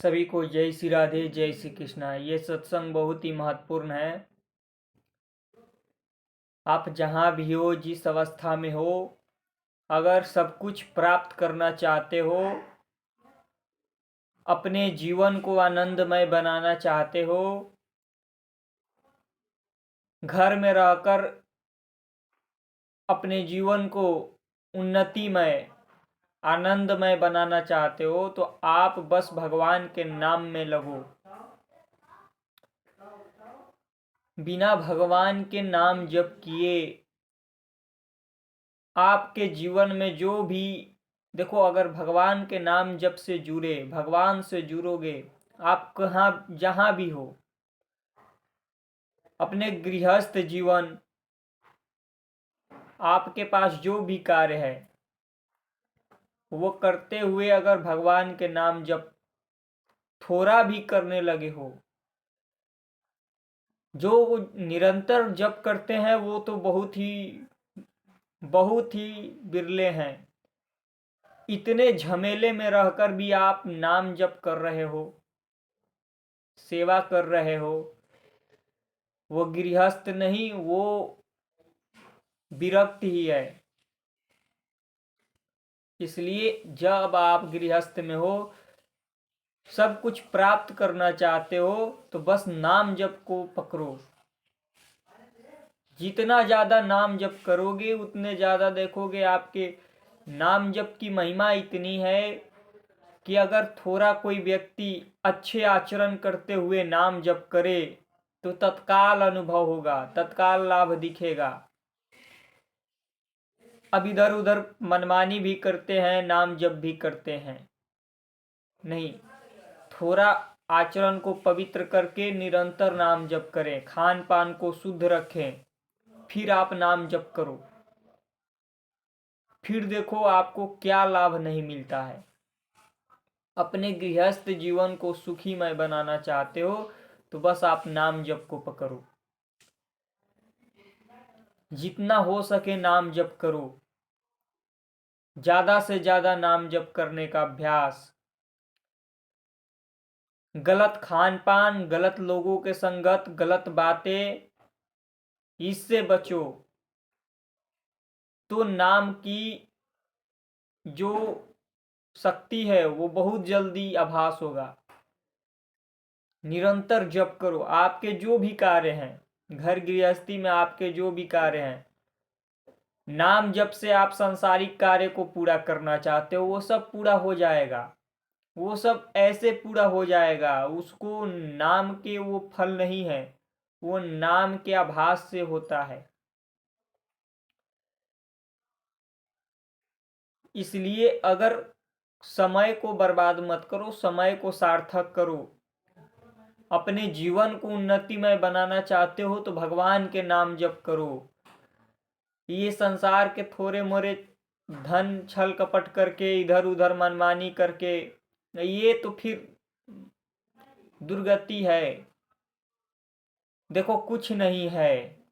सभी को जय श्री राधे, जय श्री कृष्णा। ये सत्संग बहुत ही महत्वपूर्ण है। आप जहाँ भी हो, जिस अवस्था में हो, अगर सब कुछ प्राप्त करना चाहते हो, अपने जीवन को आनंदमय बनाना चाहते हो, घर में रहकर अपने जीवन को उन्नतिमय आनंदमय बनाना चाहते हो, तो आप बस भगवान के नाम में लगो। बिना भगवान के नाम जप किए आपके जीवन में जो भी देखो, अगर भगवान के नाम जप से जुड़े, भगवान से जुड़ोगे, आप कहाँ जहाँ भी हो, अपने गृहस्थ जीवन, आपके पास जो भी कार्य है वो करते हुए अगर भगवान के नाम जप थोड़ा भी करने लगे हो, जो निरंतर जप करते हैं वो तो बहुत ही बिरले हैं। इतने झमेले में रहकर भी आप नाम जप कर रहे हो, सेवा कर रहे हो, वो गृहस्थ नहीं, वो विरक्त ही है। इसलिए जब आप गृहस्थ में हो, सब कुछ प्राप्त करना चाहते हो, तो बस नाम जप को पकड़ो। जितना ज्यादा नाम जप करोगे उतने ज्यादा देखोगे आपके नाम जप की महिमा इतनी है कि अगर थोड़ा कोई व्यक्ति अच्छे आचरण करते हुए नाम जप करे तो तत्काल अनुभव होगा, तत्काल लाभ दिखेगा। अब इधर उधर मनमानी भी करते हैं, नाम जप भी करते हैं, नहीं। थोड़ा आचरण को पवित्र करके निरंतर नाम जप करें, खान पान को शुद्ध रखें, फिर आप नाम जप करो। फिर देखो आपको क्या लाभ नहीं मिलता है। अपने गृहस्थ जीवन को सुखीमय बनाना चाहते हो तो बस आप नाम जप को पकड़ो। जितना हो सके नाम जप करो, ज्यादा से ज्यादा नाम जप करने का अभ्यास। गलत खान पान, गलत लोगों के संगत, गलत बातें, इससे बचो तो नाम की जो शक्ति है वो बहुत जल्दी आभास होगा। निरंतर जप करो। आपके जो भी कार्य हैं, घर गृहस्थी में आपके जो भी कार्य हैं, नाम जप से आप सांसारिक कार्य को पूरा करना चाहते हो, वो सब पूरा हो जाएगा। वो सब ऐसे पूरा हो जाएगा, उसको नाम के वो फल नहीं है, वो नाम के आभास से होता है। इसलिए अगर समय को बर्बाद मत करो, समय को सार्थक करो। अपने जीवन को उन्नतिमय बनाना चाहते हो तो भगवान के नाम जप करो। ये संसार के थोड़े मोरे धन छल कपट करके, इधर उधर मनमानी करके, ये तो फिर दुर्गति है। देखो कुछ नहीं है।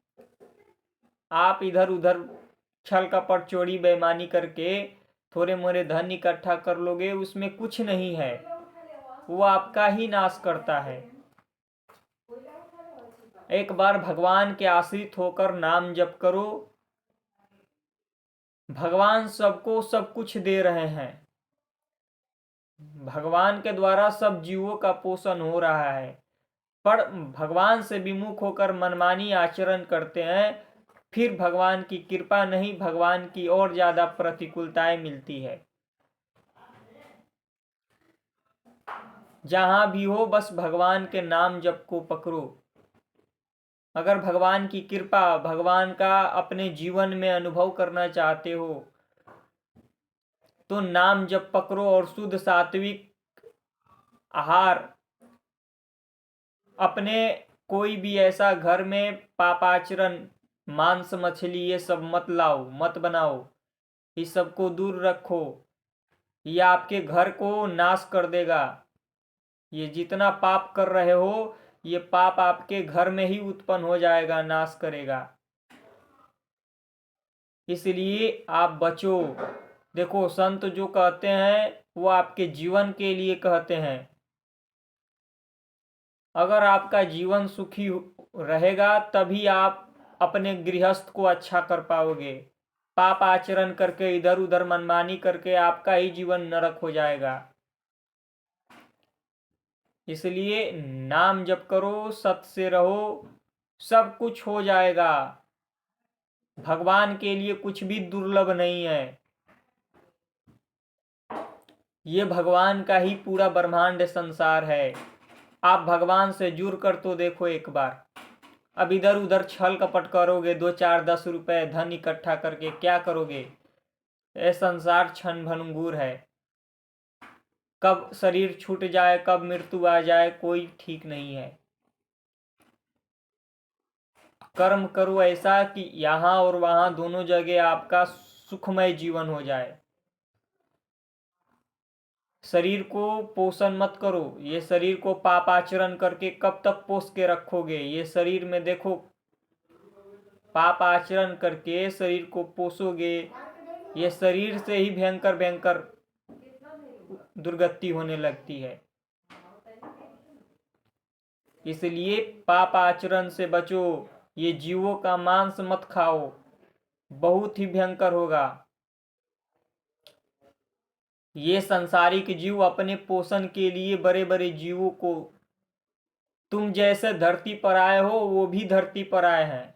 आप इधर उधर छल कपट चोरी बेईमानी करके थोड़े मोरे धन इकट्ठा कर लोगे, उसमें कुछ नहीं है, वो आपका ही नाश करता है। एक बार भगवान के आश्रित होकर नाम जप करो। भगवान सबको सब कुछ दे रहे हैं। भगवान के द्वारा सब जीवों का पोषण हो रहा है, पर भगवान से विमुख होकर मनमानी आचरण करते हैं, फिर भगवान की कृपा नहीं, भगवान की और ज्यादा प्रतिकूलताएं मिलती है। जहां भी हो बस भगवान के नाम जप को पकड़ो। अगर भगवान की कृपा, भगवान का अपने जीवन में अनुभव करना चाहते हो तो नाम जप पकड़ो और शुद्ध सात्विक आहार। अपने कोई भी ऐसा घर में पापाचरण, मांस मछली ये सब मत लाओ, मत बनाओ। इस सब को दूर रखो। ये आपके घर को नाश कर देगा। ये जितना पाप कर रहे हो, ये पाप आपके घर में ही उत्पन्न हो जाएगा, नाश करेगा। इसलिए आप बचो। देखो संत जो कहते हैं वो आपके जीवन के लिए कहते हैं। अगर आपका जीवन सुखी रहेगा तभी आप अपने गृहस्थ को अच्छा कर पाओगे। पाप आचरण करके इधर उधर मनमानी करके आपका ही जीवन नरक हो जाएगा। इसलिए नाम जप करो, सत से रहो, सब कुछ हो जाएगा। भगवान के लिए कुछ भी दुर्लभ नहीं है। ये भगवान का ही पूरा ब्रह्मांड संसार है। आप भगवान से जुड़ कर तो देखो एक बार। अब इधर उधर छल कपट करोगे, 2 4 10 रुपए धन इकट्ठा करके क्या करोगे? ये संसार क्षण भंगुर है। कब शरीर छूट जाए, कब मृत्यु आ जाए, कोई ठीक नहीं है। कर्म करो ऐसा कि यहाँ और वहां दोनों जगह आपका सुखमय जीवन हो जाए। शरीर को पोषण मत करो। ये शरीर को पाप आचरण करके कब तक पोष के रखोगे? ये शरीर में देखो, पाप आचरण करके शरीर को पोषोगे, ये शरीर से ही भयंकर भयंकर दुर्गति होने लगती है। इसलिए पाप आचरण से बचो। ये जीवों का मांस मत खाओ, बहुत ही भयंकर होगा। ये संसारिक जीव अपने पोषण के लिए बड़े बड़े जीवों को, तुम जैसे धरती पर आए हो वो भी धरती पर आए हैं,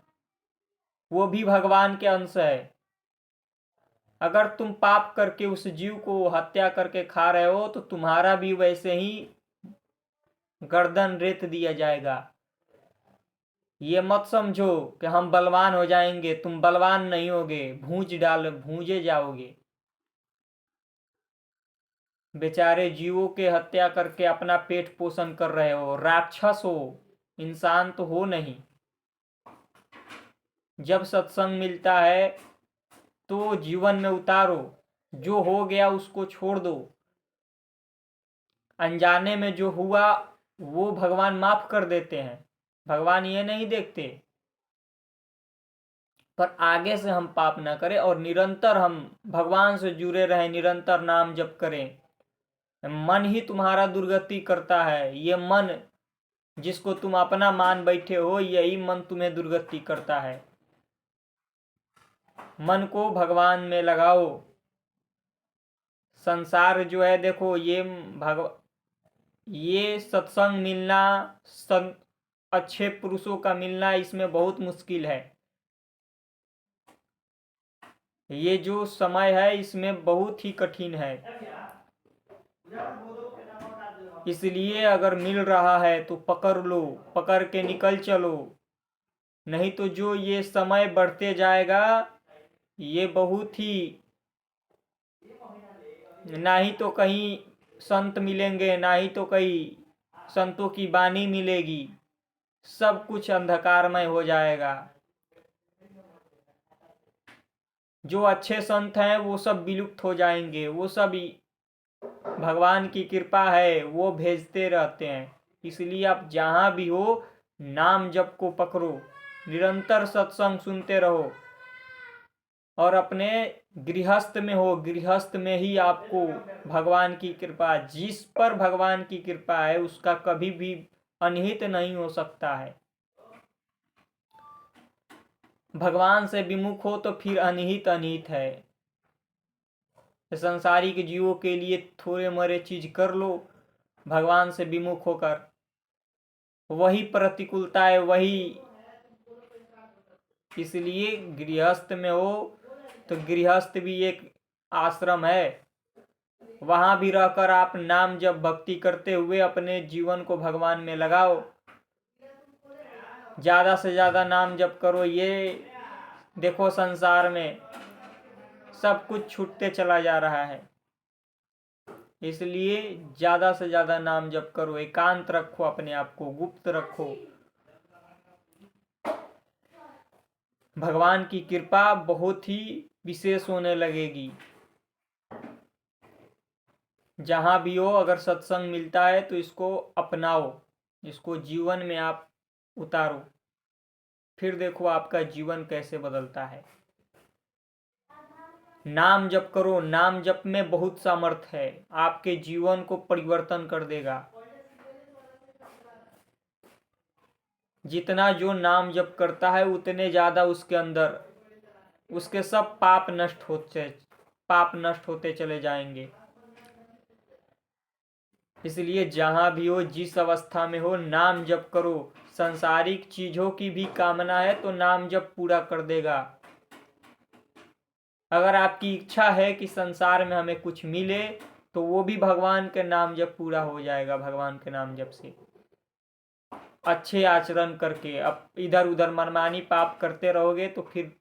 वो भी भगवान के अंश है। अगर तुम पाप करके उस जीव को हत्या करके खा रहे हो तो तुम्हारा भी वैसे ही गर्दन रेत दिया जाएगा। ये मत समझो कि हम बलवान हो जाएंगे, तुम बलवान नहीं होगे, भूंजे जाओगे। बेचारे जीवों के हत्या करके अपना पेट पोषण कर रहे हो, राक्षस हो, इंसान तो हो नहीं। जब सत्संग मिलता है तो जीवन में उतारो, जो हो गया उसको छोड़ दो। अनजाने में जो हुआ वो भगवान माफ कर देते हैं, भगवान ये नहीं देखते। पर आगे से हम पाप ना करें और निरंतर हम भगवान से जुड़े रहें, निरंतर नाम जप करें। मन ही तुम्हारा दुर्गति करता है। ये मन जिसको तुम अपना मान बैठे हो, यही मन तुम्हें दुर्गति करता है। मन को भगवान में लगाओ। संसार जो है देखो, ये सत्संग मिलना, अच्छे पुरुषों का मिलना, इसमें बहुत मुश्किल है। ये जो समय है इसमें बहुत ही कठिन है। इसलिए अगर मिल रहा है तो पकड़ लो, पकड़ के निकल चलो। नहीं तो जो ये समय बढ़ते जाएगा, ये बहुत ही, ना ही तो कहीं संत मिलेंगे, ना ही तो कहीं संतों की वाणी मिलेगी, सब कुछ अंधकारमय हो जाएगा। जो अच्छे संत हैं वो सब विलुप्त हो जाएंगे, वो सब भगवान की कृपा है, वो भेजते रहते हैं। इसलिए आप जहां भी हो नाम जप को पकड़ो, निरंतर सत्संग सुनते रहो। और अपने गृहस्थ में हो, गृहस्थ में ही आपको भगवान की कृपा, जिस पर भगवान की कृपा है उसका कभी भी अनहित नहीं हो सकता है। भगवान से विमुख हो तो फिर अनहित अनहित है। संसारिक जीवों के लिए थोड़े मरे चीज कर लो, भगवान से विमुख होकर वही प्रतिकूलता है, वही। इसलिए गृहस्थ में हो तो गृहस्थ भी एक आश्रम है, वहां भी रहकर आप नाम जप भक्ति करते हुए अपने जीवन को भगवान में लगाओ। ज्यादा से ज्यादा नाम जप करो। ये देखो संसार में सब कुछ छूटते चला जा रहा है, इसलिए ज्यादा से ज्यादा नाम जप करो। एकांत रखो, अपने आप को गुप्त रखो। भगवान की कृपा बहुत ही विशेष होने लगेगी। जहां भी हो अगर सत्संग मिलता है तो इसको अपनाओ, इसको जीवन में आप उतारो, फिर देखो आपका जीवन कैसे बदलता है। नाम जप करो, नाम जप में बहुत सामर्थ्य है, आपके जीवन को परिवर्तन कर देगा। जितना जो नाम जप करता है उतने ज्यादा उसके अंदर उसके सब पाप नष्ट होते चले जाएंगे। इसलिए जहां भी हो, जिस अवस्था में हो, नाम जप करो। सांसारिक चीजों की भी कामना है तो नाम जप पूरा कर देगा। अगर आपकी इच्छा है कि संसार में हमें कुछ मिले तो वो भी भगवान के नाम जप पूरा हो जाएगा। भगवान के नाम जप से अच्छे आचरण करके, अब इधर उधर मनमानी पाप करते रहोगे तो फिर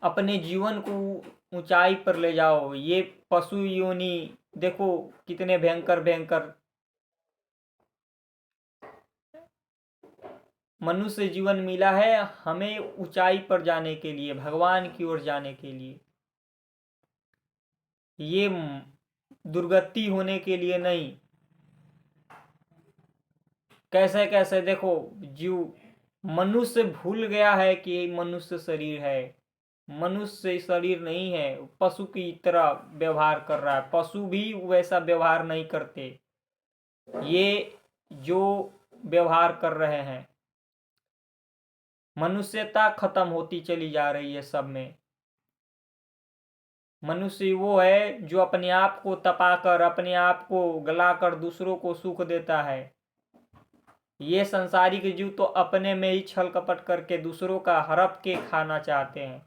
अपने जीवन को ऊंचाई पर ले जाओ। ये पशु योनि देखो कितने भयंकर भयंकर मनुष्य जीवन मिला है हमें ऊंचाई पर जाने के लिए, भगवान की ओर जाने के लिए, ये दुर्गति होने के लिए नहीं। कैसे कैसे देखो जीव, मनुष्य भूल गया है कि मनुष्य शरीर है, मनुष्य शरीर नहीं है, पशु की तरह व्यवहार कर रहा है। पशु भी वैसा व्यवहार नहीं करते। ये जो व्यवहार कर रहे हैं, मनुष्यता खत्म होती चली जा रही है सब में। मनुष्य वो है जो अपने आप को तपाकर, अपने आप को गलाकर दूसरों को सुख देता है। ये संसारिक जीव तो अपने में ही छल कपट करके दूसरों का हड़प के खाना चाहते हैं।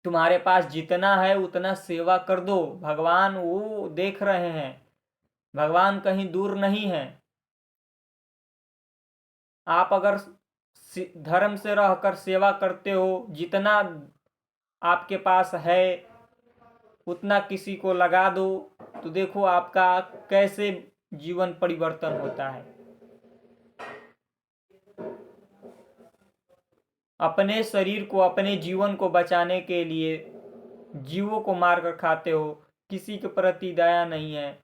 तुम्हारे पास जितना है उतना सेवा कर दो, भगवान वो देख रहे हैं, भगवान कहीं दूर नहीं है। आप अगर धर्म से रहकर सेवा करते हो, जितना आपके पास है उतना किसी को लगा दो, तो देखो आपका कैसे जीवन परिवर्तन होता है। अपने शरीर को, अपने जीवन को बचाने के लिए जीवों को मार कर खाते हो, किसी के प्रति दया नहीं है।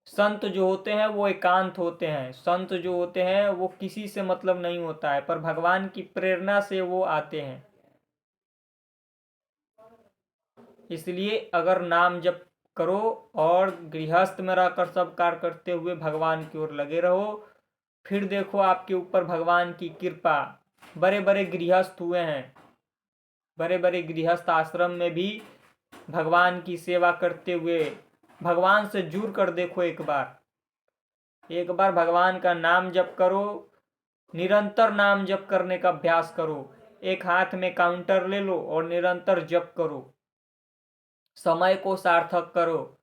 संत जो होते हैं वो एकांत होते हैं, संत जो होते हैं वो किसी से मतलब नहीं होता है, पर भगवान की प्रेरणा से वो आते हैं। इसलिए अगर नाम जप करो और गृहस्थ में रहकर सब कार्य करते हुए भगवान की ओर लगे रहो, फिर देखो आपके ऊपर भगवान की कृपा। बड़े बड़े गृहस्थ हुए हैं, बड़े बड़े गृहस्थ आश्रम में भी भगवान की सेवा करते हुए, भगवान से जुड़ कर देखो। एक बार भगवान का नाम जप करो, निरंतर नाम जप करने का अभ्यास करो। एक हाथ में काउंटर ले लो और निरंतर जप करो, समय को सार्थक करो।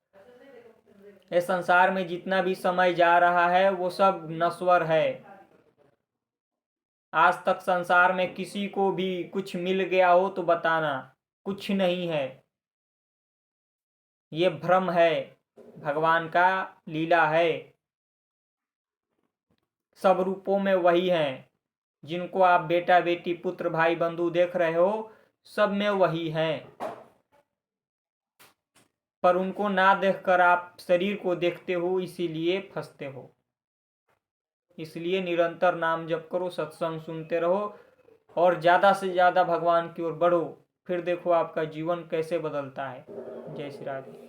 इस संसार में जितना भी समय जा रहा है वो सब नश्वर है। आज तक संसार में किसी को भी कुछ मिल गया हो तो बताना, कुछ नहीं है, ये भ्रम है, भगवान का लीला है। सब रूपों में वही हैं, जिनको आप बेटा बेटी पुत्र भाई बंधु देख रहे हो, सब में वही हैं, पर उनको ना देखकर आप शरीर को देखते हो, इसीलिए फंसते हो। इसलिए निरंतर नाम जप करो, सत्संग सुनते रहो और ज्यादा से ज्यादा भगवान की ओर बढ़ो। फिर देखो आपका जीवन कैसे बदलता है। जय श्री राधे।